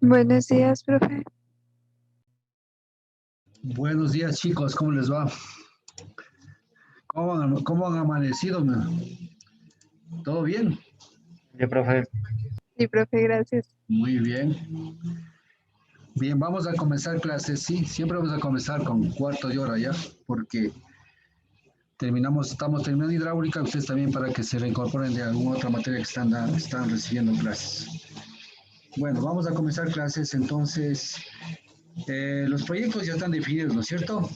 Buenos días, profe. Buenos días, chicos, ¿cómo les va? ¿Cómo han amanecido? ¿Todo bien? Sí, profe. Sí, profe, gracias. Muy bien. Bien, vamos a comenzar clases, sí, siempre vamos a comenzar con cuarto de hora ya, porque estamos terminando hidráulica, ustedes también para que se reincorporen de alguna otra materia que están recibiendo clases. Bueno, vamos a comenzar clases, entonces, los proyectos ya están definidos, ¿no es cierto?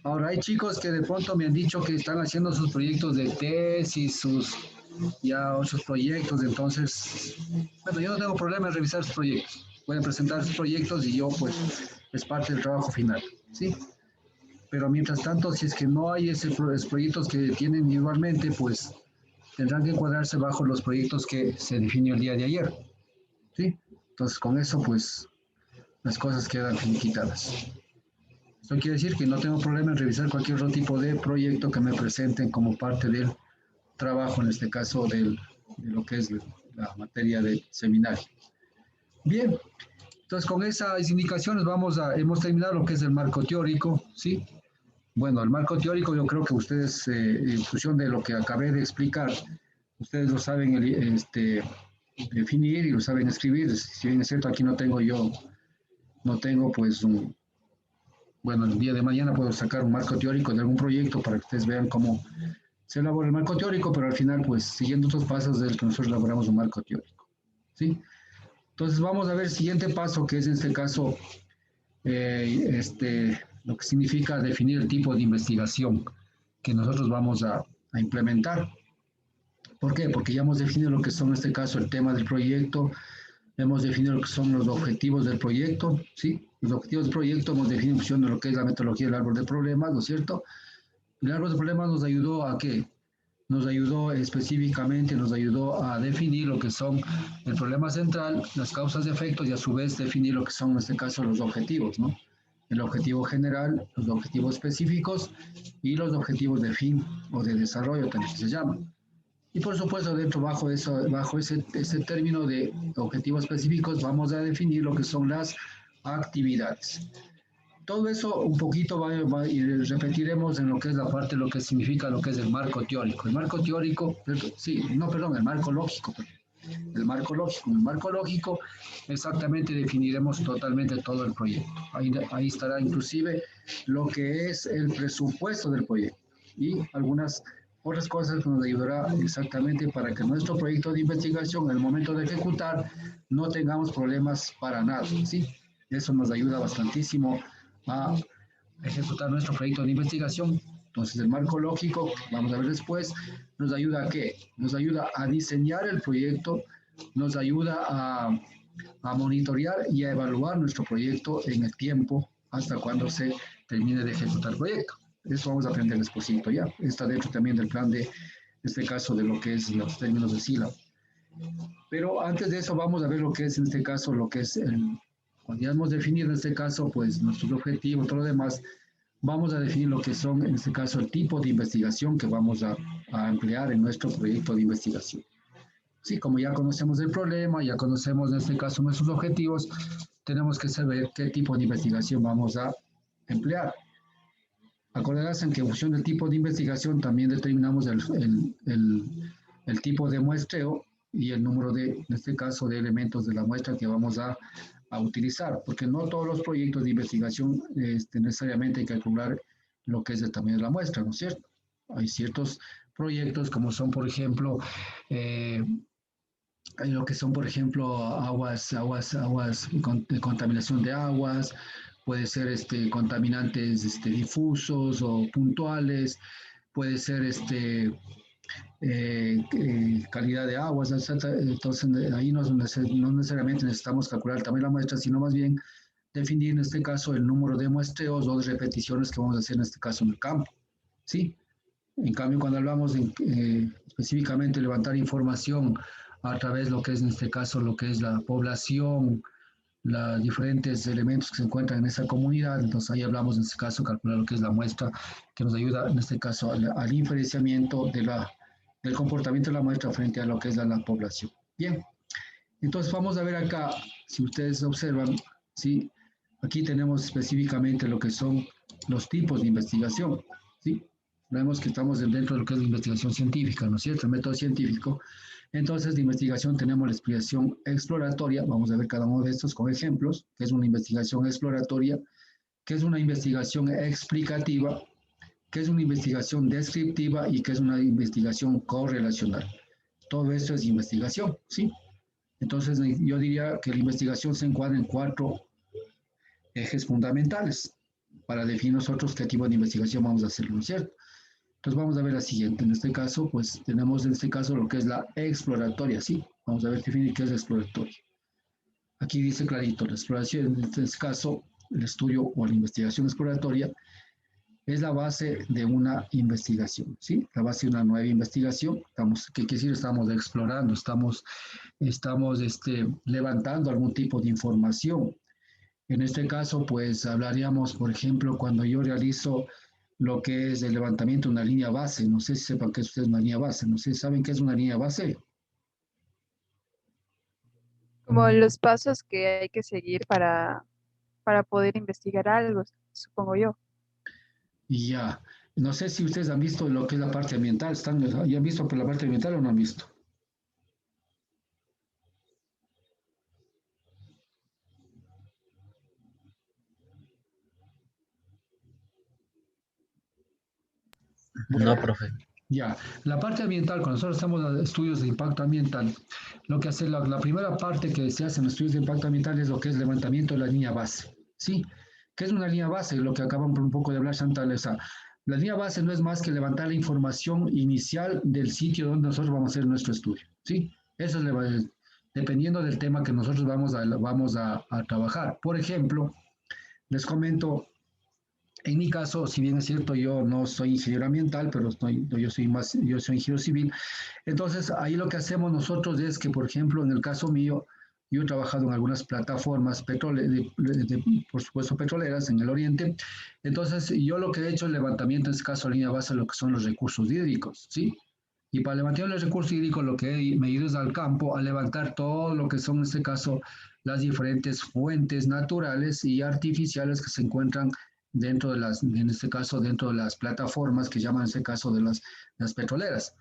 Ahora, hay chicos que de pronto me han dicho que están haciendo sus proyectos de tesis, sus ya otros proyectos, entonces, bueno, yo no tengo problema en revisar sus proyectos. Pueden presentar sus proyectos y yo, pues, es parte del trabajo final, ¿sí? Pero mientras tanto, si es que no hay esos proyectos que tienen individualmente, pues tendrán que encuadrarse bajo los proyectos que se definió el día de ayer, ¿sí? Entonces, con eso, pues, las cosas quedan finiquitadas. Esto quiere decir que no tengo problema en revisar cualquier otro tipo de proyecto que me presenten como parte del trabajo, en este caso de lo que es la materia del seminario. Bien, entonces con esas indicaciones hemos terminado lo que es el marco teórico, ¿sí? Bueno, el marco teórico yo creo que ustedes, en función de lo que acabé de explicar, ustedes lo saben definir y lo saben escribir. Si bien es cierto, aquí no tengo pues bueno, el día de mañana puedo sacar un marco teórico de algún proyecto para que ustedes vean cómo se elabora el marco teórico, pero al final, pues, siguiendo otros pasos del que nosotros elaboramos un marco teórico, ¿sí? Entonces, vamos a ver el siguiente paso, que es en este caso, lo que significa definir el tipo de investigación que nosotros vamos a implementar. ¿Por qué? Porque ya hemos definido lo que son, en este caso, el tema del proyecto, hemos definido lo que son los objetivos del proyecto, ¿sí? Los objetivos del proyecto hemos definido en función de lo que es la metodología del árbol de problemas, ¿no es cierto? El árbol de problemas nos ayudó a qué? Nos ayudó específicamente, nos ayudó a definir lo que son el problema central, las causas de efectos y a su vez definir lo que son en este caso los objetivos, ¿no? El objetivo general, los objetivos específicos y los objetivos de fin o de desarrollo también se llaman. Y por supuesto, bajo ese término de objetivos específicos, vamos a definir lo que son las actividades. Todo eso un poquito y repetiremos en lo que es la parte, lo que significa lo que es el marco teórico. El marco teórico, el marco lógico. El marco lógico exactamente definiremos totalmente todo el proyecto. Ahí estará inclusive lo que es el presupuesto del proyecto y algunas otras cosas que nos ayudará exactamente para que nuestro proyecto de investigación, en el momento de ejecutar, no tengamos problemas para nada, ¿sí? Eso nos ayuda bastantísimo a ejecutar nuestro proyecto de investigación. Entonces, el marco lógico, vamos a ver después, nos ayuda a qué? Nos ayuda a diseñar el proyecto, nos ayuda a monitorear y a evaluar nuestro proyecto en el tiempo hasta cuando se termine de ejecutar el proyecto. Eso vamos a aprender despuesito ya. Está dentro también del plan en este caso, de lo que es los términos de sílaba. Pero antes de eso vamos a ver lo que es en este caso, cuando ya hemos definido en este caso, pues nuestros objetivos, todo lo demás, vamos a definir lo que son, en este caso, el tipo de investigación que vamos a emplear en nuestro proyecto de investigación. Sí, como ya conocemos el problema, ya conocemos en este caso nuestros objetivos, tenemos que saber qué tipo de investigación vamos a emplear. Acordarás que en función del tipo de investigación también determinamos el tipo de muestreo y el número en este caso, de elementos de la muestra que vamos a utilizar, porque no todos los proyectos de investigación necesariamente hay que calcular lo que es el tamaño de la muestra, ¿no es cierto? Hay ciertos proyectos como son, por ejemplo, lo que son, por ejemplo, contaminación de aguas, puede ser contaminantes difusos o puntuales, puede ser calidad de aguas, etc. Entonces ahí no necesariamente necesitamos calcular el tamaño de la muestra, sino más bien definir en este caso el número de muestreos o de repeticiones que vamos a hacer en este caso en el campo, ¿sí? En cambio, cuando hablamos específicamente de levantar información a través de lo que es en este caso, lo que es la población, los diferentes elementos que se encuentran en esa comunidad, entonces ahí hablamos en este caso calcular lo que es la muestra, que nos ayuda en este caso al inferenciamiento del comportamiento de la muestra frente a lo que es la población. Bien, Entonces vamos a ver acá, si ustedes observan, ¿sí? Aquí tenemos específicamente lo que son los tipos de investigación, ¿sí? Vemos que estamos dentro de lo que es la investigación científica, ¿no es cierto? El método científico. Entonces, de investigación tenemos la explicación exploratoria, vamos a ver cada uno de estos con ejemplos, que es una investigación exploratoria, que es una investigación explicativa, que es una investigación descriptiva y que es una investigación correlacional. Todo esto es investigación, ¿sí? Entonces, yo diría que la investigación se encuadra en 4 ejes fundamentales para definir nosotros qué tipo de investigación vamos a hacer, ¿no es cierto? Entonces, vamos a ver la siguiente. En este caso, pues tenemos en este caso lo que es la exploratoria, ¿sí? Vamos a ver definir qué es la exploratoria. Aquí dice clarito, la exploración, en este caso, el estudio o la investigación exploratoria es la base de una investigación, ¿sí? La base de una nueva investigación. ¿Qué quiere decir? Estamos explorando, estamos levantando algún tipo de información. En este caso, pues hablaríamos, por ejemplo, cuando yo realizo lo que es el levantamiento de una línea base. No sé si sepan qué es una línea base. No sé si saben qué es una línea base. Como los pasos que hay que seguir para poder investigar algo, supongo yo. Y ya, no sé si ustedes han visto lo que es la parte ambiental. ¿Ya han visto por la parte ambiental o no han visto? No, Bueno, profe. ya, la parte ambiental, cuando nosotros estamos en estudios de impacto ambiental, lo que hace la primera parte que se hace en estudios de impacto ambiental es lo que es levantamiento de la línea base, ¿sí? ¿Qué es una línea base? Lo que acabamos un poco de hablar, Chantal, esa. La línea base no es más que levantar la información inicial del sitio donde nosotros vamos a hacer nuestro estudio, ¿sí? Eso es dependiendo del tema que nosotros vamos a trabajar. Por ejemplo, les comento en mi caso, si bien es cierto, yo no soy ingeniero ambiental, pero yo soy ingeniero civil. Entonces, ahí lo que hacemos nosotros es que, por ejemplo, en el caso mío, yo he trabajado en algunas plataformas por supuesto, petroleras en el oriente. Entonces, yo lo que he hecho es levantamiento, en este caso, a línea base, de lo que son los recursos hídricos, ¿sí? Y para levantar los recursos hídricos, lo que me he ido es al campo a levantar todo lo que son, en este caso, las diferentes fuentes naturales y artificiales que se encuentran dentro de en este caso, dentro de las plataformas que llaman en este caso de las petroleras.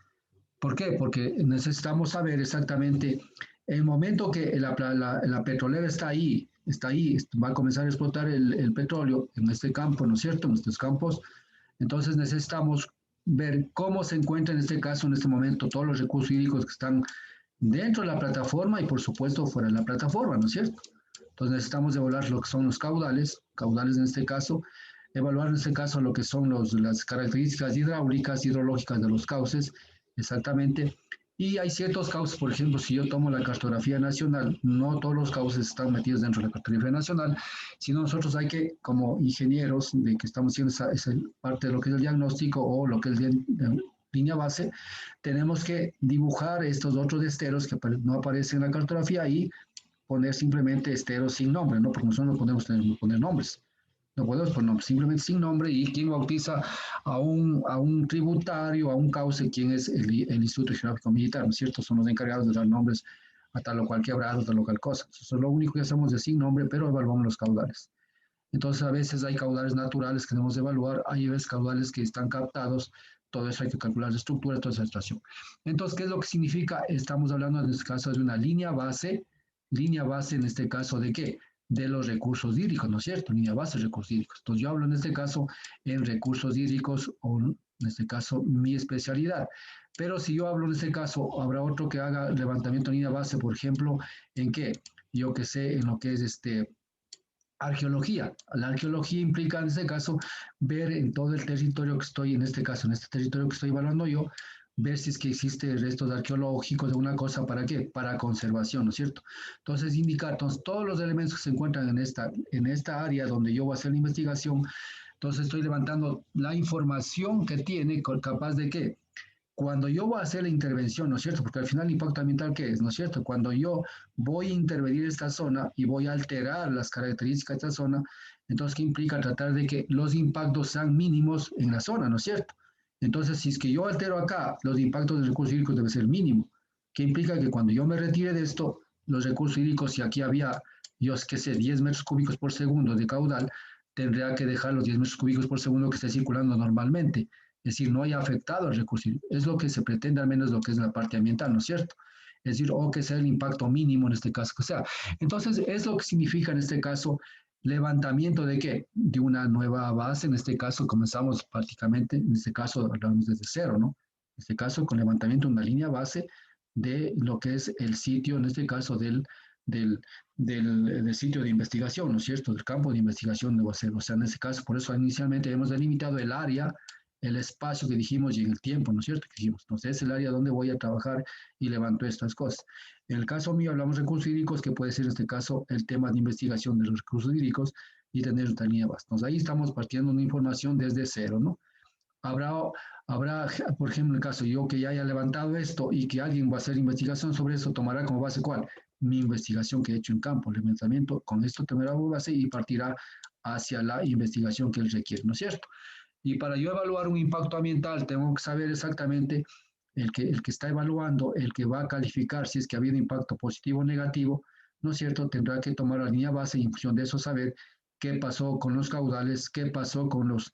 ¿Por qué? Porque necesitamos saber exactamente el momento que la petrolera está ahí, va a comenzar a explotar el petróleo en este campo, ¿no es cierto? En estos campos. Entonces necesitamos ver cómo se encuentra en este caso, en este momento, todos los recursos hídricos que están dentro de la plataforma y por supuesto fuera de la plataforma, ¿no es cierto? Entonces necesitamos evaluar lo que son los caudales en este caso, evaluar en este caso lo que son las características hidráulicas, hidrológicas de los cauces, exactamente. Y hay ciertos cauces, por ejemplo, si yo tomo la cartografía nacional, no todos los cauces están metidos dentro de la cartografía nacional, sino nosotros hay que, como ingenieros, de que estamos haciendo esa parte de lo que es el diagnóstico o lo que es línea base, tenemos que dibujar estos otros esteros que no aparecen en la cartografía y poner simplemente esteros sin nombre, ¿no? Porque nosotros no podemos poner nombres. No podemos poner nombres, simplemente sin nombre. ¿Y quién bautiza a un tributario, a un cauce? ¿Quién es el Instituto Geográfico Militar? ¿No es cierto? Son los encargados de dar nombres a tal o cual quebrado, tal o cual cosa. Eso es lo único que hacemos de sin nombre, pero evaluamos los caudales. Entonces, a veces hay caudales naturales que debemos evaluar, hay veces caudales que están captados, todo eso hay que calcular la estructura, toda esa situación. Entonces, ¿qué es lo que significa? Estamos hablando en este caso de una línea base en este caso de qué? De los recursos hídricos, ¿no es cierto? Línea base de recursos hídricos. Entonces, yo hablo en este caso en recursos hídricos o en este caso mi especialidad. Pero si yo hablo en este caso, habrá otro que haga levantamiento de línea base, por ejemplo, ¿en qué? Yo que sé, en lo que es arqueología. La arqueología implica, en este caso, ver en todo el territorio que estoy, en este caso, en este territorio que estoy evaluando yo, ver si es que existe restos arqueológicos de una cosa, ¿para qué? Para conservación, ¿no es cierto? Entonces, indicar todos los elementos que se encuentran en esta área donde yo voy a hacer la investigación, entonces estoy levantando la información que tiene, capaz de qué? Cuando yo voy a hacer la intervención, ¿no es cierto? Porque al final el impacto ambiental, ¿qué es? ¿No es cierto? Cuando yo voy a intervenir esta zona y voy a alterar las características de esta zona, entonces, ¿qué implica? Tratar de que los impactos sean mínimos en la zona, ¿no es cierto? Entonces, si es que yo altero acá, los impactos de recursos hídricos deben ser mínimos. ¿Qué implica? Que cuando yo me retire de esto, los recursos hídricos, si aquí había, yo qué sé, 10 metros cúbicos por segundo de caudal, tendría que dejar los 10 metros cúbicos por segundo que esté circulando normalmente. Es decir, no haya afectado al recurso hídrico. Es lo que se pretende, al menos lo que es la parte ambiental, ¿no es cierto? Es decir, o que sea el impacto mínimo en este caso. O sea, entonces es lo que significa en este caso levantamiento de qué? De una nueva base. En este caso comenzamos prácticamente, en este caso hablamos desde cero, ¿no? En este caso con levantamiento de una línea base de lo que es el sitio, en este caso del, del sitio de investigación, ¿no es cierto? Del campo de investigación de Guasero. O sea, en ese caso, por eso inicialmente hemos delimitado el área, el espacio que dijimos y en el tiempo, ¿no es cierto? Que dijimos, entonces es el área donde voy a trabajar y levanto estas cosas. En el caso mío hablamos de recursos hídricos, que puede ser en este caso el tema de investigación de los recursos hídricos y tener esta línea base. Entonces ahí estamos partiendo una información desde cero, ¿no? Habrá, habrá, por ejemplo, en el caso yo que ya haya levantado esto y que alguien va a hacer investigación sobre eso, tomará como base cuál? Mi investigación que he hecho en campo, el levantamiento, con esto tomará como base y partirá hacia la investigación que él requiere, ¿no es cierto? Y para yo evaluar un impacto ambiental, tengo que saber exactamente el que está evaluando, el que va a calificar si es que ha habido impacto positivo o negativo, ¿no es cierto? Tendrá que tomar la línea base y en función de eso saber qué pasó con los caudales, qué pasó con los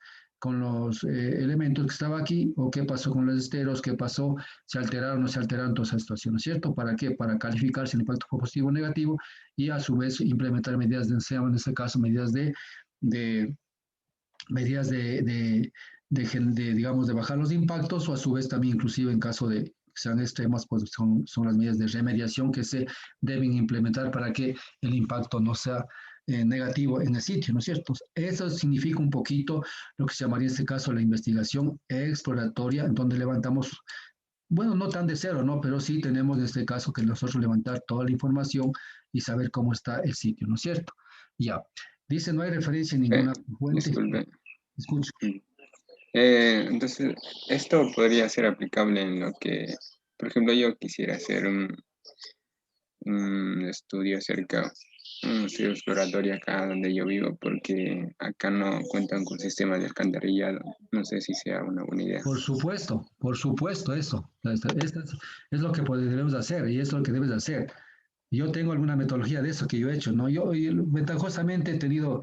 elementos que estaban aquí, o qué pasó con los esteros, qué pasó, se alteraron o no se alteraron toda esa situación, ¿no es cierto? ¿Para qué? Para calificar si el impacto fue positivo o negativo y a su vez implementar medidas de, en este caso, de medidas digamos, de bajar los impactos o a su vez también inclusive en caso de que sean extremas, pues son las medidas de remediación que se deben implementar para que el impacto no sea negativo en el sitio, ¿no es cierto? Eso significa un poquito lo que se llamaría en este caso la investigación exploratoria, en donde levantamos, bueno, no tan de cero, ¿no? Pero sí tenemos en este caso que nosotros levantar toda la información y saber cómo está el sitio, ¿no es cierto? Ya. Dice, no hay referencia en ninguna fuente. Disculpe. Escucho. Entonces, esto podría ser aplicable en lo que, por ejemplo, yo quisiera hacer un estudio acerca, un estudio exploratorio acá donde yo vivo, porque acá no cuentan con sistemas de alcantarillado. No sé si sea una buena idea. Por supuesto, eso. Esto es lo que debemos hacer y es lo que debes hacer. Yo tengo alguna metodología de eso que yo he hecho, ¿no? Yo ventajosamente he tenido,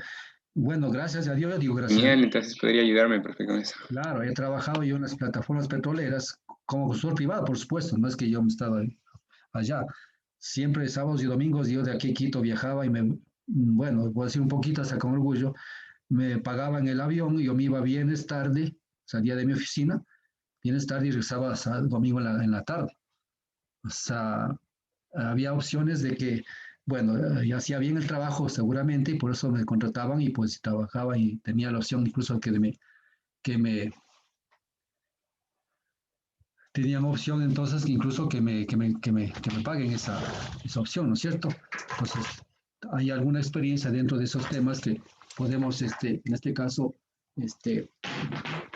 bueno, gracias a Dios, yo digo gracias a Dios. Genial, entonces podría ayudarme, profe, con eso. Claro, he trabajado yo en las plataformas petroleras como consultor privado, por supuesto, no es que yo me estaba allá. Siempre sábados y domingos yo de aquí a Quito viajaba y bueno, voy a decir un poquito hasta con orgullo, me pagaban el avión y yo me iba viernes tarde, salía de mi oficina, viernes tarde y regresaba hasta el domingo en la tarde. O sea, había opciones de que, bueno, yo hacía bien el trabajo seguramente y por eso me contrataban y pues trabajaba y tenía la opción incluso que me tenían opción entonces incluso que me paguen esa opción, ¿no es cierto? Entonces, hay alguna experiencia dentro de esos temas que podemos, en este caso, este,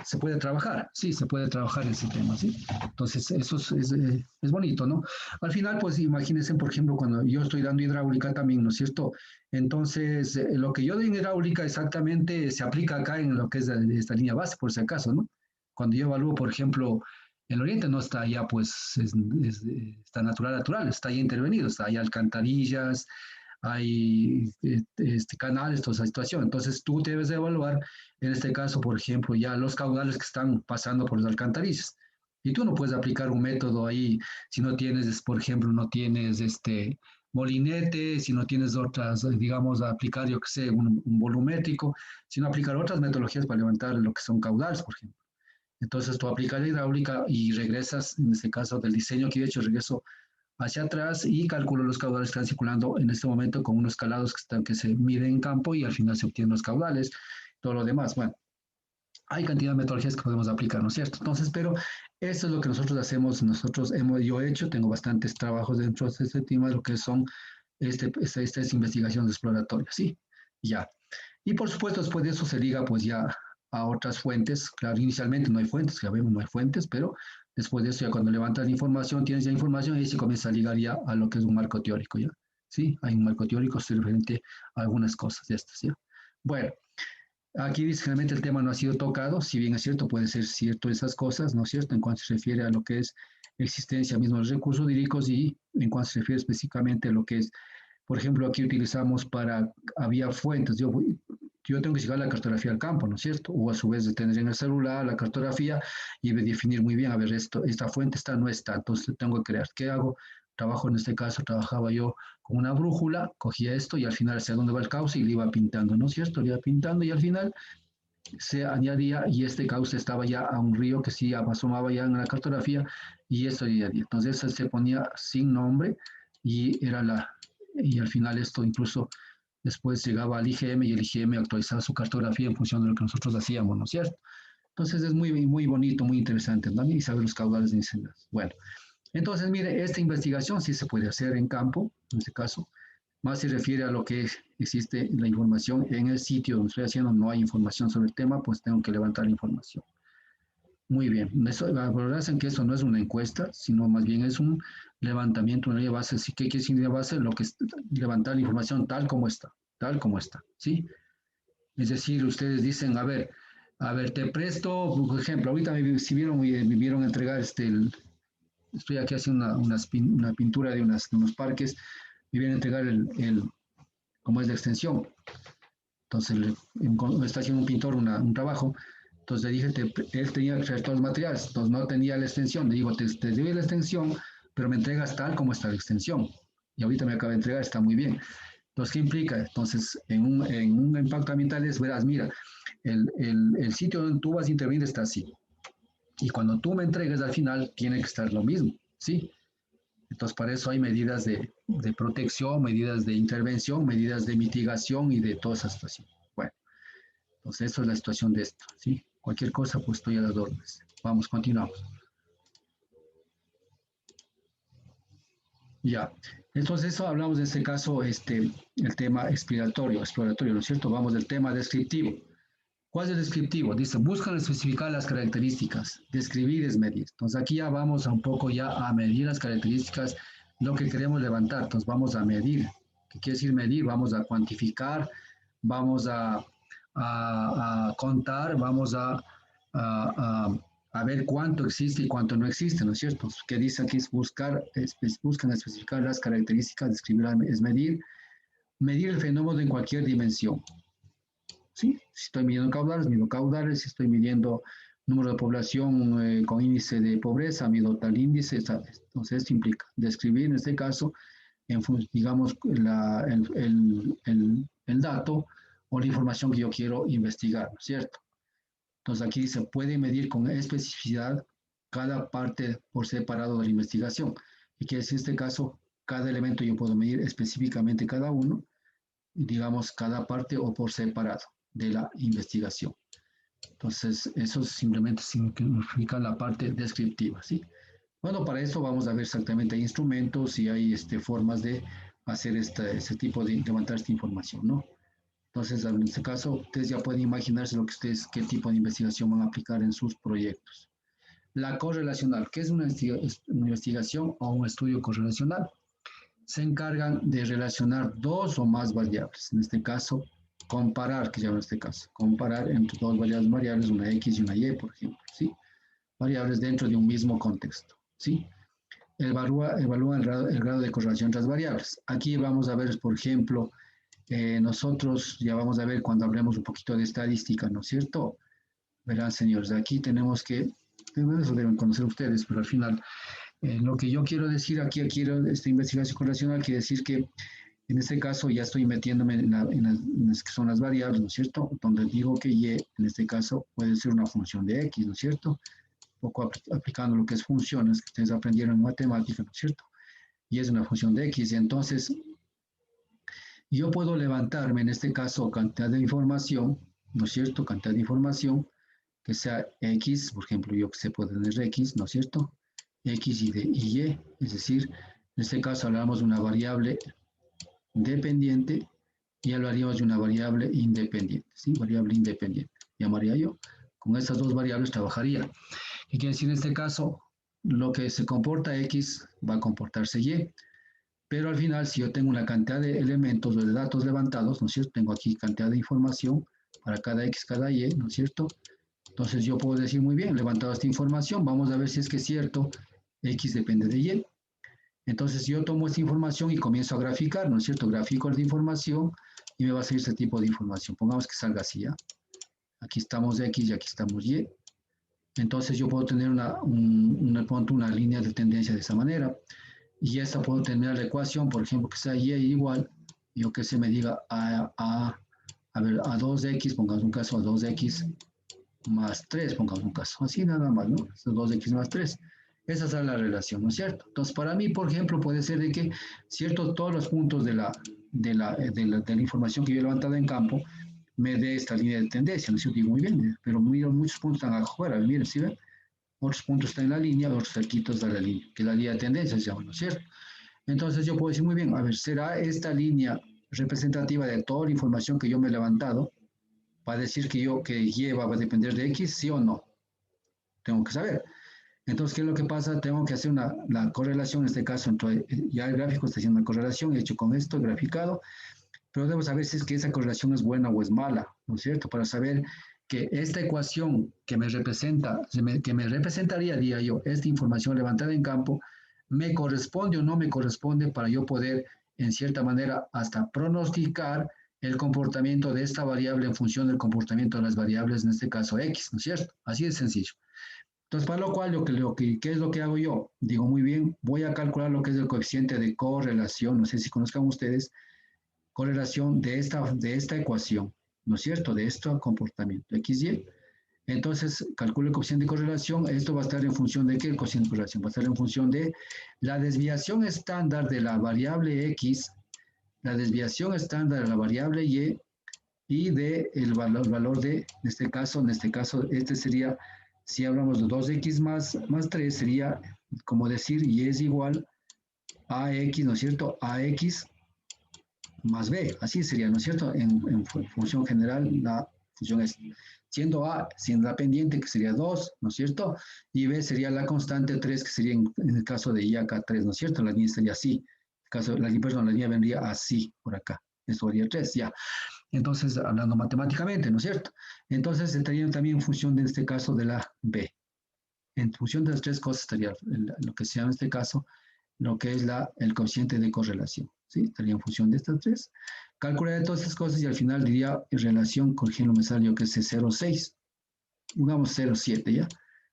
se puede trabajar, sí, se puede trabajar ese tema, ¿sí? Entonces, eso es bonito, ¿no? Al final, pues imagínense, por ejemplo, cuando yo estoy dando hidráulica también, ¿no es cierto? Entonces, lo que yo doy en hidráulica exactamente se aplica acá en lo que es esta línea base, por si acaso, ¿no? Cuando yo evalúo, por ejemplo, el oriente no está ya, pues, está natural, está ya intervenido, está ya alcantarillas, hay canales, toda esa situación. Entonces, tú debes de evaluar en este caso, por ejemplo, ya los caudales que están pasando por las alcantarillas. Y tú no puedes aplicar un método ahí si no tienes, por ejemplo, no tienes molinete, si no tienes otras, digamos, aplicar, yo que sé, un volumétrico, sino aplicar otras metodologías para levantar lo que son caudales, por ejemplo. Entonces tú aplicas la hidráulica y regresas, en este caso del diseño que he hecho, regreso hacia atrás y calculo los caudales que están circulando en este momento con unos calados que se miden en campo y al final se obtienen los caudales, todo lo demás. Bueno, hay cantidad de metodologías que podemos aplicar, ¿no es cierto? Entonces, pero eso es lo que nosotros hacemos, yo he hecho, tengo bastantes trabajos dentro de este tema, lo que son estas investigaciones exploratorias, ¿sí? Ya. Y por supuesto, después de eso se liga pues ya a otras fuentes. Claro, inicialmente no hay fuentes, ya vemos, no hay fuentes, pero después de eso ya cuando levantas la información, tienes ya información y se comienza a ligar ya a lo que es un marco teórico, ¿ya? Sí, hay un marco teórico referente a algunas cosas de estas, ¿ya? Bueno, aquí dice generalmente el tema no ha sido tocado, si bien es cierto, puede ser cierto esas cosas, ¿no es cierto? En cuanto se refiere a lo que es existencia misma de los recursos hídricos y en cuanto se refiere específicamente a lo que es, por ejemplo, aquí utilizamos había fuentes, yo tengo que llegar a la cartografía al campo, ¿no es cierto? O a su vez de tener en el celular la cartografía y definir muy bien, a ver, esta fuente está, no está, entonces tengo que crear. ¿Qué hago? Trabajo, en este caso, trabajaba yo con una brújula, cogía esto y al final hacia dónde va el cauce y le iba pintando, ¿no es cierto? Le iba pintando y al final se añadía y este cauce estaba ya a un río que sí asomaba ya en la cartografía y esto añadía. Entonces se ponía sin nombre y y al final esto incluso después llegaba al IGM y el IGM actualizaba su cartografía en función de lo que nosotros hacíamos, ¿no es cierto? Entonces es muy, muy bonito, muy interesante también y saber los caudales de incendios. Bueno, entonces mire, esta investigación sí se puede hacer en campo, en este caso, más se refiere a lo que existe la información en el sitio donde estoy haciendo, no hay información sobre el tema, pues tengo que levantar la información. Muy bien, valoración que eso no es una encuesta, sino más bien es un levantamiento, una base. ¿Qué quiere decir base? Lo que es levantar la información tal como está, ¿sí? Es decir, ustedes dicen, a ver, te presto, por ejemplo, ahorita me vieron entregar estoy aquí haciendo una pintura de unos parques, me vienen a entregar cómo es la extensión. Entonces, me está haciendo un pintor un trabajo. Entonces le dije, él tenía que traer todos los materiales, entonces no tenía la extensión. Le digo, te doy la extensión, pero me entregas tal como está la extensión. Y ahorita me acaba de entregar, está muy bien. Entonces, ¿qué implica? Entonces, en un impacto ambiental verás, mira, el sitio donde tú vas a intervenir está así. Y cuando tú me entregues al final, tiene que estar lo mismo, ¿sí? Entonces, para eso hay medidas de protección, medidas de intervención, medidas de mitigación y de toda esa situación. Bueno, entonces, eso es la situación de esto, ¿sí? Cualquier cosa, pues estoy a las órdenes. Vamos, continuamos. Ya. Entonces, eso hablamos en este caso, el tema exploratorio, ¿no es cierto? Vamos del tema descriptivo. ¿Cuál es el descriptivo? Dice, buscan especificar las características. Describir es medir. Entonces, aquí ya vamos un poco ya a medir las características, lo que queremos levantar. Entonces, vamos a medir. ¿Qué quiere decir medir? Vamos a cuantificar, vamos a contar, vamos a ver cuánto existe y cuánto no existe, ¿no es cierto? ¿Qué dice aquí? Es buscan especificar las características, describir es medir el fenómeno en cualquier dimensión. ¿Sí? Si estoy midiendo caudales, mido caudales. Si estoy midiendo número de población con índice de pobreza, mido tal índice. Entonces, esto implica describir, en este caso, digamos, el dato o la información que yo quiero investigar, ¿no es cierto? Entonces, aquí se puede medir con especificidad cada parte por separado de la investigación. Y que en este caso, cada elemento yo puedo medir específicamente cada uno, digamos, cada parte o por separado de la investigación. Entonces, eso simplemente significa la parte descriptiva, ¿sí? Bueno, para eso vamos a ver exactamente instrumentos y hay formas de hacer ese tipo de levantar esta información, ¿no? Entonces, en este caso, ustedes ya pueden imaginarse qué tipo de investigación van a aplicar en sus proyectos. La correlacional, ¿qué es una investigación o un estudio correlacional? Se encargan de relacionar dos o más variables. En este caso, comparar, que se llama en este caso, comparar entre dos variables, una X y una Y, por ejemplo, ¿sí? Variables dentro de un mismo contexto, ¿sí? Evalúa el grado de correlación entre las variables. Aquí vamos a ver, por ejemplo, nosotros ya vamos a ver cuando hablemos un poquito de estadística, ¿no es cierto? Verán, señores, aquí tenemos que, eso deben conocer ustedes, pero al final, lo que yo quiero decir aquí, esta investigación correlacional, quiere decir que en este caso ya estoy metiéndome en las que son las variables, ¿no es cierto? Donde digo que Y, en este caso, puede ser una función de X, ¿no es cierto? Un poco aplicando lo que es funciones que ustedes aprendieron en matemática, ¿no es cierto? Y es una función de X, y entonces yo puedo levantarme, en este caso, cantidad de información, ¿no es cierto? Cantidad de información que sea X, por ejemplo, yo que sé, puedo tener X, ¿no es cierto? X y de Y, es decir, en este caso hablamos de una variable dependiente y hablaríamos de una variable independiente, ¿sí? Variable independiente, llamaría yo. Con estas dos variables trabajaría. ¿Qué quiere decir en este caso? Lo que se comporta X va a comportarse Y. Pero al final, si yo tengo una cantidad de elementos o de datos levantados, ¿no es cierto? Tengo aquí cantidad de información para cada X, cada Y, ¿no es cierto? Entonces yo puedo decir, muy bien, levantado esta información, vamos a ver si es que es cierto X depende de Y. Entonces yo tomo esta información y comienzo a graficar, ¿no es cierto? Grafico esta información y me va a salir este tipo de información. Pongamos que salga así, ¿ya? Aquí estamos X y aquí estamos Y. Entonces yo puedo tener una línea de tendencia de esa manera. Y esta puedo tener la ecuación, por ejemplo, que sea Y igual, yo que se me diga a 2X, pongamos un caso, a 2X más 3, pongamos un caso, así nada más, ¿no? 2X más 3. Esa es la relación, ¿no es cierto? Entonces, para mí, por ejemplo, puede ser de que, cierto, todos los puntos de la información que yo he levantado en campo me dé esta línea de tendencia, ¿no es cierto? Digo, muy bien, pero muchos puntos están afuera, miren, ¿sí ven? Otros puntos están en la línea, otros cerquitos de la línea, que la línea de tendencia se llama, ¿no es cierto? Entonces yo puedo decir muy bien, a ver, ¿será esta línea representativa de toda la información que yo me he levantado? ¿Para decir que Y va a depender de X, sí o no? Tengo que saber. Entonces, ¿qué es lo que pasa? Tengo que hacer la correlación, en este caso, ya el gráfico está haciendo una correlación, hecho con esto, graficado, pero debo saber si es que esa correlación es buena o es mala, ¿no es cierto? Para saber que esta ecuación que me representaría, diría yo, esta información levantada en campo, me corresponde o no me corresponde para yo poder, en cierta manera, hasta pronosticar el comportamiento de esta variable en función del comportamiento de las variables, en este caso X, ¿no es cierto? Así de sencillo. Entonces, para lo cual, ¿qué es lo que hago yo? Digo, muy bien, voy a calcular lo que es el coeficiente de correlación, no sé si conozcan ustedes, correlación de esta ecuación, ¿no es cierto? De este comportamiento, XY. Entonces, calculo el coeficiente de correlación. Esto va a estar en función de qué el coeficiente de correlación. Va a estar en función de la desviación estándar de la variable X, la desviación estándar de la variable y de el valor de, en este caso, este sería, si hablamos de 2X más 3, sería como decir Y es igual a X, ¿no es cierto? A X más B, así sería, ¿no es cierto? En función general, la función es, siendo A, siendo la pendiente, que sería 2, ¿no es cierto? Y B sería la constante 3, que sería en el caso de Y acá 3, ¿no es cierto? La línea sería así. La línea vendría así, por acá. Esto sería 3, ya. Entonces, hablando matemáticamente, ¿no es cierto? Entonces, estaría también en función de este caso de la B. En función de las tres cosas estaría lo que sea en este caso, lo que es el coeficiente de correlación. ¿Sí? Estaría en función de estas tres. Calcularía todas estas cosas y al final diría en relación, por ejemplo, me salió que es 0,6. Pongamos 0,7, ¿ya?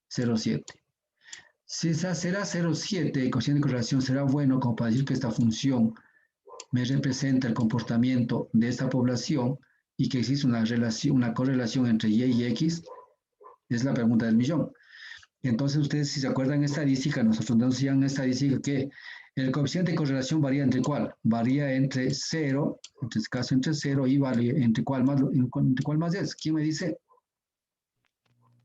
0,7. Si esa será 0,7, el coeficiente de correlación será bueno como para decir que esta función me representa el comportamiento de esta población y que existe una correlación entre Y y X, es la pregunta del millón. Entonces, ustedes, si se acuerdan en estadística, nosotros nos decían en estadística que el coeficiente de correlación varía entre ¿cuál? Varía entre 0, en este caso entre 0 y varía entre cuál más es. ¿Quién me dice?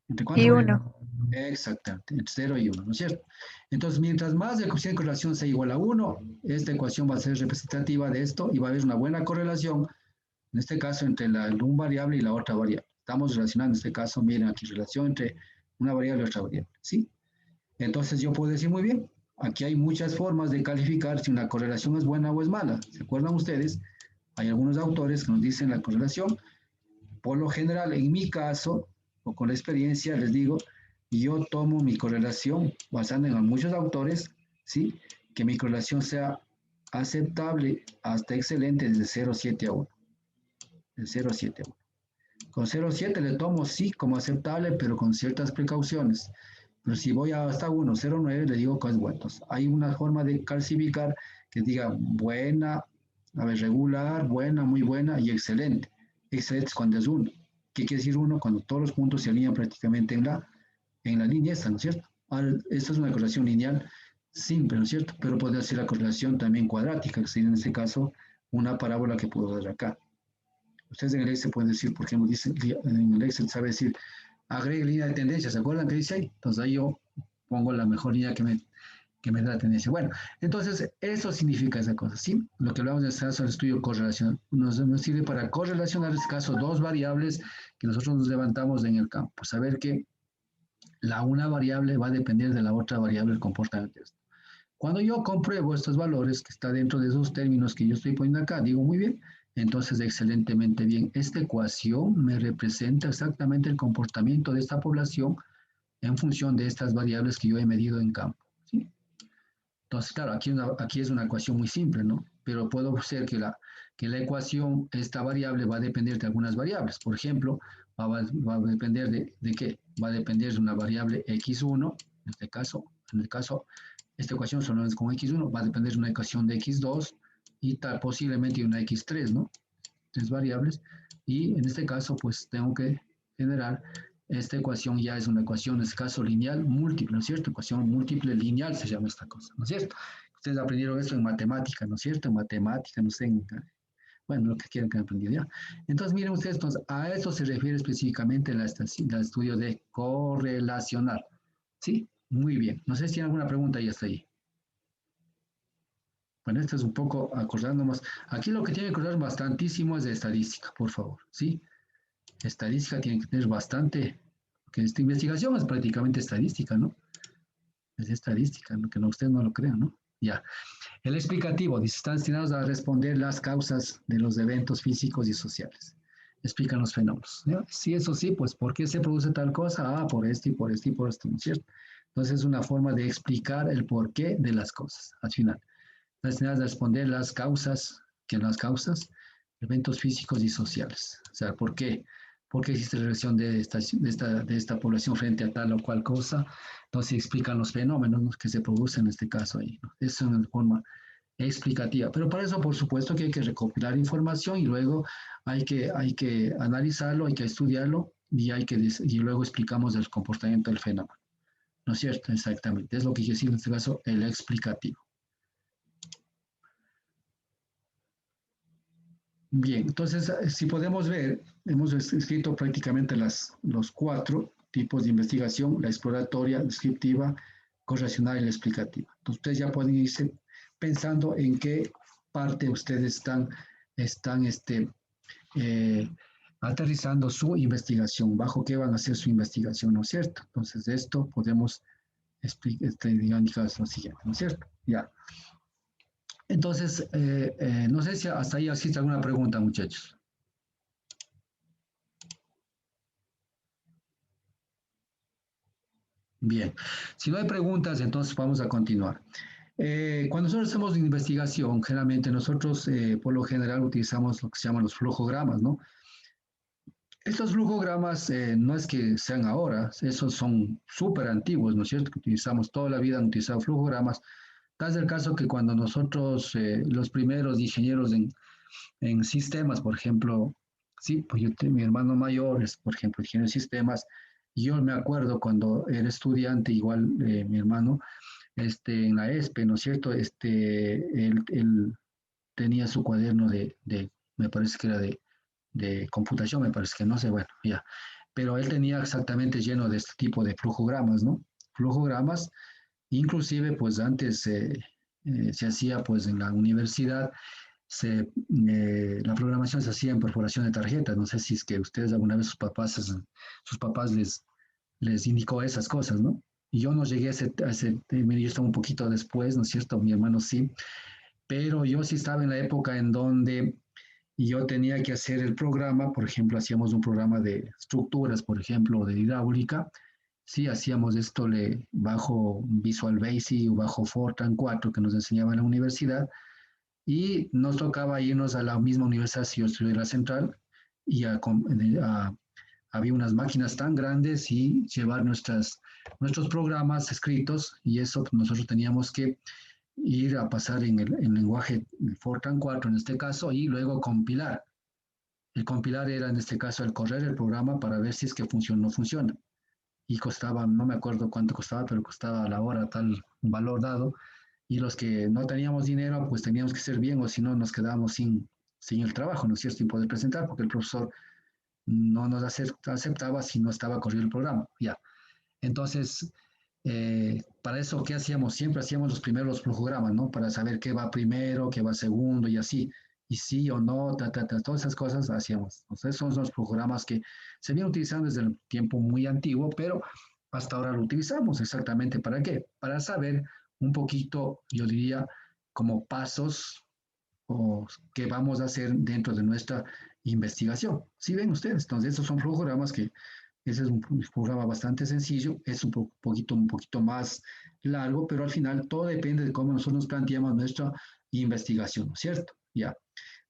¿Entre cuánto Y varía? 1. Exactamente, entre 0 y 1, ¿no es cierto? Entonces, mientras más el coeficiente de correlación sea igual a 1, esta ecuación va a ser representativa de esto y va a haber una buena correlación, en este caso, entre un variable y la otra variable. Estamos relacionando, en este caso, miren aquí, relación entre una variable y otra variable, ¿sí? Entonces yo puedo decir muy bien, aquí hay muchas formas de calificar si una correlación es buena o es mala. ¿Se acuerdan ustedes? Hay algunos autores que nos dicen la correlación. Por lo general, en mi caso, o con la experiencia, les digo, yo tomo mi correlación basando en muchos autores, ¿sí? Que mi correlación sea aceptable hasta excelente desde 0,7 a 1. De 0,7 a 1. Con 0,7 le tomo sí como aceptable, pero con ciertas precauciones. Pero si voy hasta 1, 0,9, le digo que es bueno. Entonces, hay una forma de clasificar que diga buena, a ver, regular, buena, muy buena y excelente. Excelente es cuando es 1. ¿Qué quiere decir 1? Cuando todos los puntos se alinean prácticamente en la línea esta, ¿no es cierto? Ahora, esta es una correlación lineal simple, ¿no es cierto? Pero puede ser la correlación también cuadrática, que sería en este caso una parábola que puedo dar acá. Ustedes en el Excel pueden decir, por ejemplo, en el Excel sabe decir, agregue línea de tendencia, ¿se acuerdan que dice ahí? Entonces ahí yo pongo la mejor línea que me da la tendencia. Bueno, entonces eso significa esa cosa, ¿sí? Lo que hablamos en este caso del estudio correlación nos sirve para correlacionar, en este caso, dos variables que nosotros nos levantamos en el campo. Saber que una variable va a depender de la otra variable el comportamiento de esto. Cuando yo compruebo estos valores que está dentro de esos términos que yo estoy poniendo acá, digo muy bien, entonces excelentemente bien. Esta ecuación me representa exactamente el comportamiento de esta población en función de estas variables que yo he medido en campo. ¿sí? Entonces, claro, aquí es una ecuación muy simple, ¿no? Pero puedo ser que la ecuación, esta variable va a depender de algunas variables. Por ejemplo, va a depender de qué? Va a depender de una variable x1, en el caso, esta ecuación solo es con x1, va a depender de una ecuación de x2 y tal, posiblemente de una x3, ¿no? Tres variables. Y en este caso, pues tengo que generar esta ecuación, ya es una ecuación, en este caso lineal múltiple, ¿no es cierto? Ecuación múltiple lineal se llama esta cosa, ¿no es cierto? Ustedes aprendieron esto en matemática, ¿no es cierto? En matemática, no sé, bueno, lo que quieran que hayan aprendido ya. Entonces, miren ustedes, entonces, a esto se refiere específicamente el estudio de correlacional. ¿Sí? Muy bien. No sé si tienen alguna pregunta y hasta ahí. Bueno, esto es un poco acordándonos. Aquí lo que tiene que acordar bastantísimo es de estadística, por favor. ¿Sí? Estadística tiene que tener bastante, porque esta investigación es prácticamente estadística, ¿no? Es estadística, que no, ustedes no lo crean, ¿no? Ya. El explicativo, dice, están destinados a responder las causas de los eventos físicos y sociales. Explican los fenómenos. ¿Ya? Sí, eso sí, pues, ¿por qué se produce tal cosa? Ah, por esto y por esto y por esto, ¿no es cierto? Entonces es una forma de explicar el porqué de las cosas, al final. Están destinadas a responder las causas, eventos físicos y sociales. O sea, ¿por qué? ¿Por qué existe la relación de esta población frente a tal o cual cosa? Entonces explican los fenómenos, ¿no?, que se producen en este caso ahí, ¿no? Eso es una forma explicativa. Pero para eso, por supuesto, que hay que recopilar información y luego hay que analizarlo, hay que estudiarlo y luego explicamos el comportamiento del fenómeno. ¿No es cierto? Exactamente. Es lo que quiere decir en este caso el explicativo. Bien, entonces, si podemos ver, hemos escrito prácticamente los 4 tipos de investigación: la exploratoria, descriptiva, correlacional y la explicativa. Entonces, ustedes ya pueden irse pensando en qué parte ustedes están eh, aterrizando su investigación, bajo qué van a hacer su investigación, ¿no es cierto? Entonces, de esto podemos digamos lo siguiente, ¿no es cierto? Ya. Entonces, no sé si hasta ahí existe alguna pregunta, muchachos. Bien, si no hay preguntas, entonces vamos a continuar. Cuando nosotros hacemos investigación, generalmente nosotros, por lo general, utilizamos lo que se llaman los flujogramas, ¿no? Estos flujogramas no es que sean ahora, esos son súper antiguos, ¿no es cierto? Que utilizamos toda la vida, han utilizado flujogramas. Tal es el caso que cuando nosotros, los primeros ingenieros en sistemas, por ejemplo, sí, pues mi hermano mayor es, por ejemplo, ingeniero de sistemas, y yo me acuerdo cuando era estudiante, igual mi hermano, en la ESPE, ¿no es cierto? Él tenía su cuaderno me parece que era de computación, me parece que no sé, bueno, ya. Pero él tenía exactamente lleno de este tipo de flujogramas, ¿no? Flujogramas, inclusive, pues antes se hacía, pues en la universidad, la programación se hacía en perforación de tarjetas. No sé si es que ustedes alguna vez sus papás les indicó esas cosas, ¿no? Y yo no llegué yo estaba un poquito después, ¿no es cierto? Mi hermano sí, pero yo sí estaba en la época en donde yo tenía que hacer el programa. Por ejemplo, hacíamos un programa de estructuras, por ejemplo, de hidráulica. Sí, hacíamos esto bajo Visual Basic o bajo Fortran 4 que nos enseñaba en la universidad, y nos tocaba irnos a la misma universidad, si yo estudié en la central, y había unas máquinas tan grandes y llevar nuestros programas escritos, y eso nosotros teníamos que ir a pasar en el lenguaje Fortran 4 en este caso, y luego compilar. El compilar era en este caso el correr el programa para ver si es que funciona o no funciona. Y costaba, no me acuerdo cuánto costaba, pero costaba a la hora tal un valor dado, y los que no teníamos dinero, pues teníamos que ser bien, o si no, nos quedábamos sin el trabajo, ¿no es cierto? Sin poder presentar, porque el profesor no nos aceptaba si no estaba corriendo el programa, ya. Entonces, para eso, ¿qué hacíamos? Siempre hacíamos los primeros flujogramas, ¿no? Para saber qué va primero, qué va segundo y así. Y sí o no, todas esas cosas hacíamos. Entonces, son los flujogramas que se vienen utilizando desde el tiempo muy antiguo, pero hasta ahora lo utilizamos. Exactamente, ¿para qué? Para saber un poquito, yo diría, como pasos o que vamos a hacer dentro de nuestra investigación. ¿Sí ven ustedes? Entonces, esos son flujogramas que Ese es un programa bastante sencillo, es un poquito más largo, pero al final todo depende de cómo nosotros nos planteamos nuestra investigación, ¿no es cierto? Ya.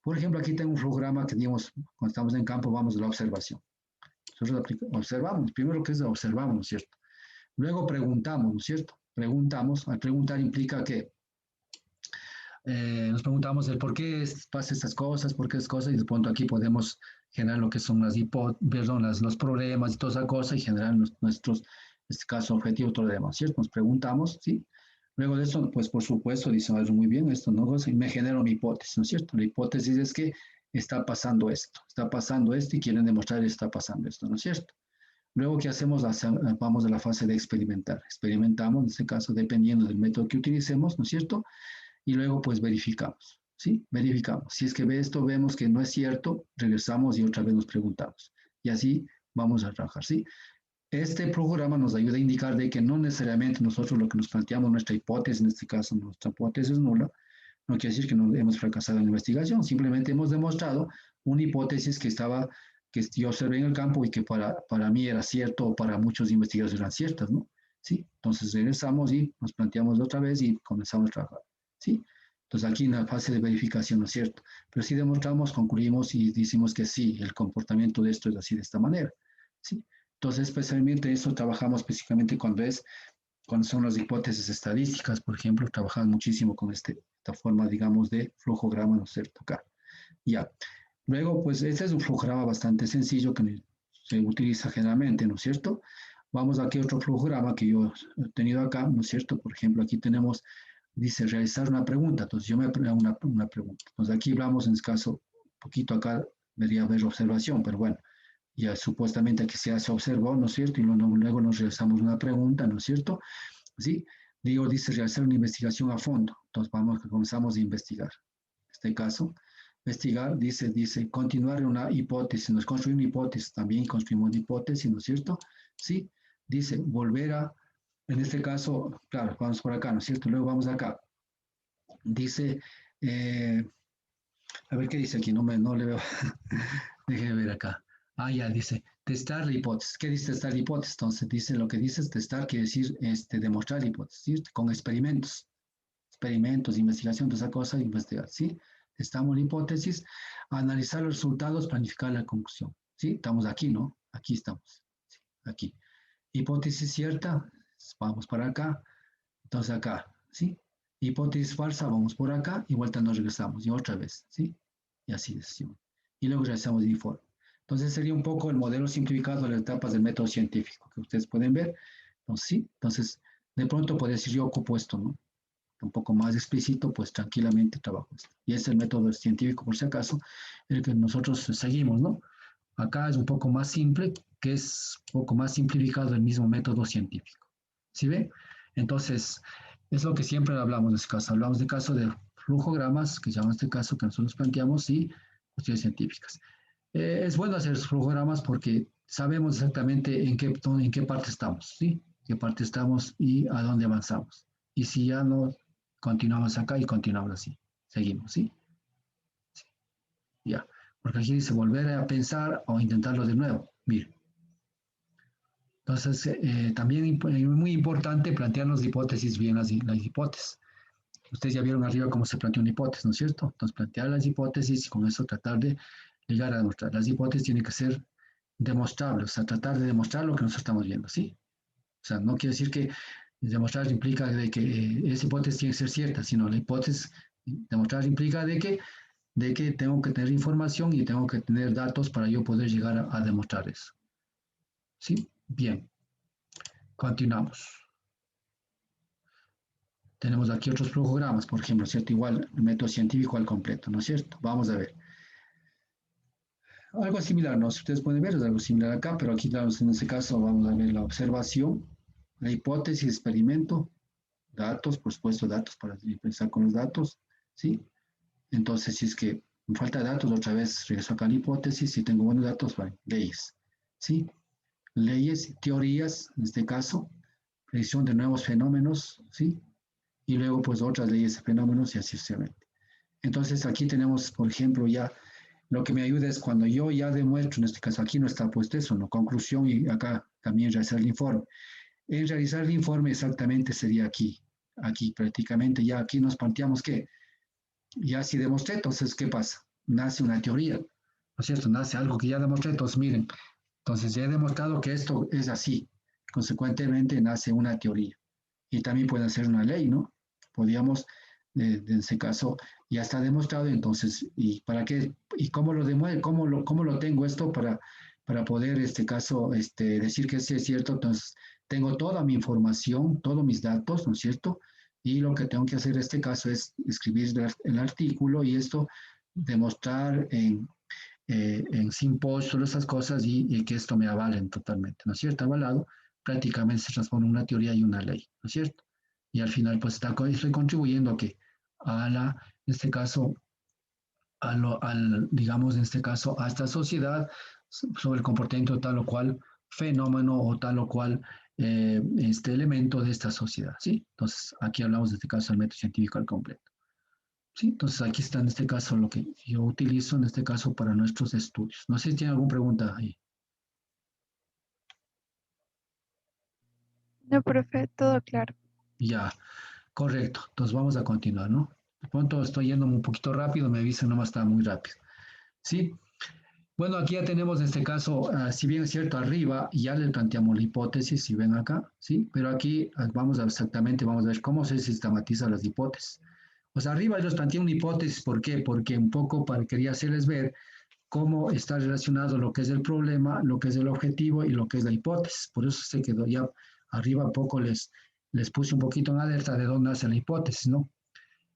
Por ejemplo, aquí tengo un programa que, digamos, cuando estamos en campo, vamos a la observación. Nosotros observamos, primero lo que es observamos, ¿no es cierto? Luego preguntamos, ¿no es cierto? Preguntamos, al preguntar implica que nos preguntamos el por qué pasa estas cosas, por qué es cosas, y de pronto aquí podemos generar lo que son los problemas y toda esa cosa, y generar nuestros, en este caso, objetivos, todo lo demás, ¿cierto? Nos preguntamos, ¿sí? Luego de eso, pues por supuesto, dice, muy bien, esto no, y me genera una hipótesis, ¿no es cierto? La hipótesis es que está pasando esto, y quieren demostrar que está pasando esto, ¿no es cierto? Luego, ¿qué hacemos? Vamos a la fase de experimentar. Experimentamos, en este caso, dependiendo del método que utilicemos, ¿no es cierto? Y luego pues verificamos, ¿sí? Verificamos. Si es que esto vemos que no es cierto, regresamos y otra vez nos preguntamos. Y así vamos a trabajar, ¿sí? Este programa nos ayuda a indicar de que no necesariamente nosotros lo que nos planteamos, nuestra hipótesis, en este caso nuestra hipótesis nula, no quiere decir que no hemos fracasado en la investigación, simplemente hemos demostrado una hipótesis que yo observé en el campo y que para mí era cierto o para muchos investigadores eran ciertas, ¿no? ¿Sí? Entonces regresamos y nos planteamos otra vez y comenzamos a trabajar. ¿Sí? Entonces aquí en la fase de verificación, ¿no es cierto? Pero si demostramos, concluimos y decimos que sí, el comportamiento de esto es así de esta manera. ¿Sí? Entonces, especialmente eso trabajamos específicamente cuando son las hipótesis estadísticas, por ejemplo, trabajamos muchísimo con esta forma, digamos, de flujograma, ¿no es cierto? Acá. Ya. Luego, pues este es un flujograma bastante sencillo que se utiliza generalmente, ¿no es cierto? Vamos aquí a otro flujograma que yo he tenido acá, ¿no es cierto? Por ejemplo, aquí tenemos dice realizar una pregunta, entonces yo me hago una pregunta. Entonces aquí hablamos en este caso, un poquito acá debería haber observación, pero bueno, ya supuestamente aquí se observó, ¿no es cierto? Y luego nos realizamos una pregunta, ¿no es cierto? ¿Sí? Dice realizar una investigación a fondo, entonces comenzamos a investigar. En este caso, investigar, dice continuar una hipótesis, nos construye una hipótesis, también construimos una hipótesis, ¿no es cierto? Sí, dice volver a en este caso, claro, vamos por acá, ¿no es cierto? Luego vamos acá. Dice, a ver qué dice aquí, no le veo. Déjeme ver acá. Ah, ya, dice, testar la hipótesis. ¿Qué dice testar la hipótesis? Entonces, dice, lo que dice es testar, quiere decir demostrar la hipótesis, ¿sí? Con experimentos, investigación, toda esa cosa, investigar, ¿sí? Testamos la hipótesis, analizar los resultados, planificar la conclusión, ¿sí? Estamos aquí, ¿no? Aquí estamos, ¿sí? Aquí. Hipótesis cierta, vamos para acá, entonces acá, ¿sí? Hipótesis falsa, vamos por acá y vuelta nos regresamos y otra vez, ¿sí? Y así decimos. Y luego regresamos de informe. Entonces sería un poco el modelo simplificado de las etapas del método científico que ustedes pueden ver. Entonces, sí, entonces de pronto puede decir yo ocupo esto, ¿no? Un poco más explícito, pues tranquilamente trabajo esto. Y es el método científico, por si acaso, el que nosotros seguimos, ¿no? Acá es un poco más simple, que es un poco más simplificado del mismo método científico. ¿Sí ve? Entonces, es lo que siempre hablamos de este caso. Hablamos de caso de flujogramas, que se llama este caso que nosotros planteamos, y cuestiones científicas. Es bueno hacer flujogramas porque sabemos exactamente en qué parte estamos, ¿sí? En qué parte estamos y a dónde avanzamos. Y si ya no, continuamos acá y continuamos así. Seguimos, ¿sí? Sí. Ya. Porque aquí dice volver a pensar o intentarlo de nuevo. Mire. Entonces, también es muy importante plantearnos hipótesis bien las hipótesis. Ustedes ya vieron arriba cómo se plantea una hipótesis, ¿no es cierto? Entonces, plantear las hipótesis y con eso tratar de llegar a demostrar. Las hipótesis tienen que ser demostrables, o sea, tratar de demostrar lo que nosotros estamos viendo, ¿sí? O sea, no quiere decir que demostrar implica de que esa hipótesis tiene que ser cierta, sino la hipótesis, demostrar implica de que tengo que tener información y tengo que tener datos para yo poder llegar a demostrar eso. ¿Sí? Bien. Continuamos. Tenemos aquí otros programas, por ejemplo, ¿cierto? Igual el método científico al completo, ¿no es cierto? Vamos a ver. Algo similar, ¿no? Si ustedes pueden ver, es algo similar acá, pero aquí en este caso vamos a ver la observación, la hipótesis, experimento, datos, por supuesto, datos para empezar con los datos, ¿sí? Entonces, si es que me falta datos, otra vez regreso acá a la hipótesis, si tengo buenos datos, bueno, leyes, ¿sí? Leyes, teorías, en este caso, predicción de nuevos fenómenos, ¿sí? Y luego, pues, otras leyes de fenómenos y así sucesivamente. Entonces, aquí tenemos, por ejemplo, ya lo que me ayuda es cuando yo ya demuestro, en este caso aquí no está puesto eso, ¿no? Conclusión y acá también realizar el informe. En realizar el informe exactamente sería aquí, aquí prácticamente ya aquí nos planteamos que ya si demostré, entonces, ¿qué pasa? Nace una teoría, ¿no es cierto? Nace algo que ya demostré, entonces miren, entonces ya he demostrado que esto es así, consecuentemente nace una teoría. Y también puede ser una ley, ¿no? Podríamos, en ese caso, ya está demostrado, entonces, ¿y para qué? ¿Y cómo lo demuestro? Cómo lo tengo esto para poder, en este caso, decir que sí es cierto? Entonces, tengo toda mi información, todos mis datos, ¿no es cierto? Y lo que tengo que hacer en este caso es escribir el artículo y esto demostrar en simposio, todas esas cosas y que esto me avalen totalmente, ¿no es cierto? Avalado, prácticamente se transforma en una teoría y una ley, ¿no es cierto? Y al final, pues estoy contribuyendo a que en este caso, digamos, en este caso, a esta sociedad sobre el comportamiento tal o cual fenómeno o tal o cual este elemento de esta sociedad, ¿sí? Entonces, aquí hablamos de este caso del método científico al completo. Sí, entonces aquí está en este caso lo que yo utilizo en este caso para nuestros estudios. No sé si tiene alguna pregunta ahí. No, profe, todo claro. Ya, correcto. Entonces vamos a continuar, ¿no? De pronto estoy yéndome un poquito rápido, me avisa, nomás está muy rápido. Sí, bueno, aquí ya tenemos en este caso, si bien es cierto, arriba ya le planteamos la hipótesis, si ven acá, ¿sí? Pero aquí vamos a ver cómo se sistematizan las hipótesis. Pues arriba yo les planteé una hipótesis, ¿por qué? Porque un poco quería hacerles ver cómo está relacionado lo que es el problema, lo que es el objetivo y lo que es la hipótesis. Por eso se quedó ya arriba un poco, les puse un poquito en alerta de dónde hace la hipótesis, ¿no?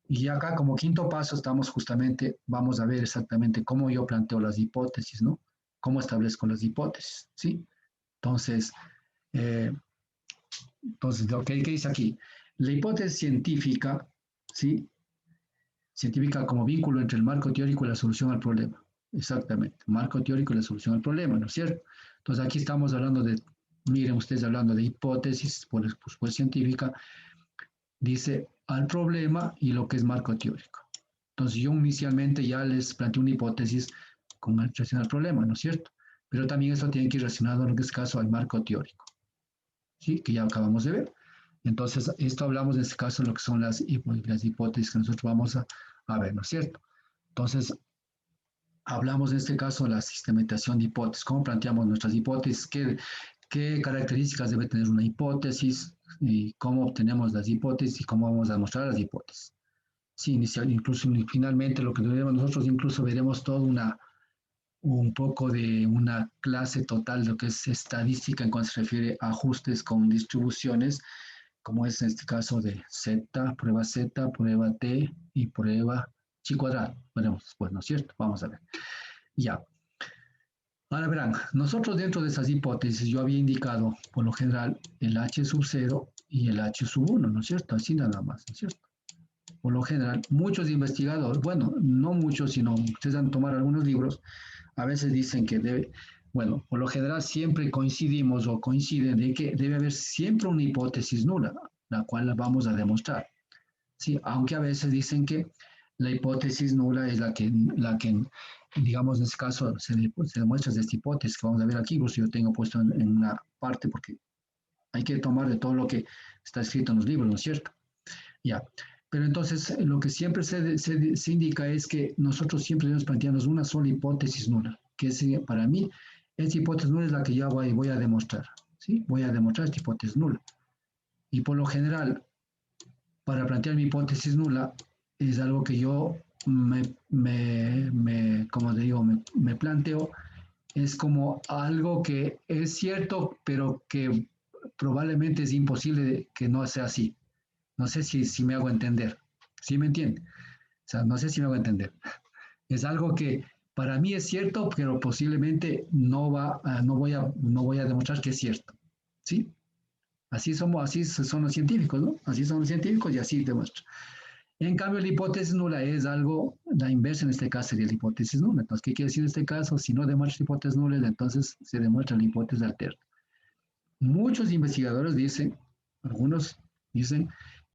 Y acá como quinto paso estamos justamente, vamos a ver exactamente cómo yo planteo las hipótesis, ¿no? Cómo establezco las hipótesis, ¿sí? Entonces, eh, ¿qué dice aquí? La hipótesis científica, ¿sí? Científica como vínculo entre el marco teórico y la solución al problema. Exactamente, marco teórico y la solución al problema, ¿no es cierto? Entonces aquí estamos hablando miren ustedes hablando de hipótesis, pues científica, dice al problema y lo que es marco teórico. Entonces yo inicialmente ya les planteé una hipótesis con relación al problema, ¿no es cierto? Pero también esto tiene que ir relacionado en este caso al marco teórico, ¿sí? Que ya acabamos de ver. Entonces, esto hablamos en este caso de lo que son las hipótesis que nosotros vamos a ver, ¿no es cierto? Entonces, hablamos en este caso de la sistematización de hipótesis, cómo planteamos nuestras hipótesis, qué características debe tener una hipótesis, y cómo obtenemos las hipótesis y cómo vamos a demostrar las hipótesis. Sí, incluso finalmente lo que nosotros incluso veremos un poco de una clase total de lo que es estadística en cuanto se refiere a ajustes con distribuciones, como es en este caso de Z, prueba T y prueba chi cuadrado. Veremos después, ¿no es cierto? Vamos a ver. Ya. Ahora verán, nosotros dentro de esas hipótesis yo había indicado por lo general el H sub 0 y el H sub 1, ¿no es cierto? Así nada más, ¿no es cierto? Por lo general, muchos investigadores, bueno, no muchos, sino ustedes han tomado algunos libros, a veces dicen que bueno, por lo general siempre coincidimos o coinciden de que debe haber siempre una hipótesis nula, la cual vamos a demostrar. Sí, aunque a veces dicen que la hipótesis nula es la que digamos, en este caso se demuestra de esta hipótesis que vamos a ver aquí, pues yo tengo puesto en una parte porque hay que tomar de todo lo que está escrito en los libros, ¿no es cierto? Ya. Pero entonces lo que siempre se indica es que nosotros siempre debemos plantearnos una sola hipótesis nula, que es, para mí, esta hipótesis nula es la que ya voy a demostrar, ¿sí? Voy a demostrar esta hipótesis nula. Y por lo general, para plantear mi hipótesis nula, es algo que yo como te digo, me planteo, es como algo que es cierto, pero que probablemente es imposible que no sea así. No sé si me hago entender. ¿Sí me entiende? O sea, no sé si me hago entender. Es algo que para mí es cierto, pero posiblemente no voy a demostrar que es cierto. ¿Sí? Así son los científicos, ¿no? Así son los científicos y así demuestran. En cambio, la hipótesis nula es algo, la inversa en este caso sería la hipótesis nula. Entonces, ¿qué quiere decir en este caso? Si no demuestra la hipótesis nula, entonces se demuestra la hipótesis alterna. Muchos investigadores dicen, algunos dicen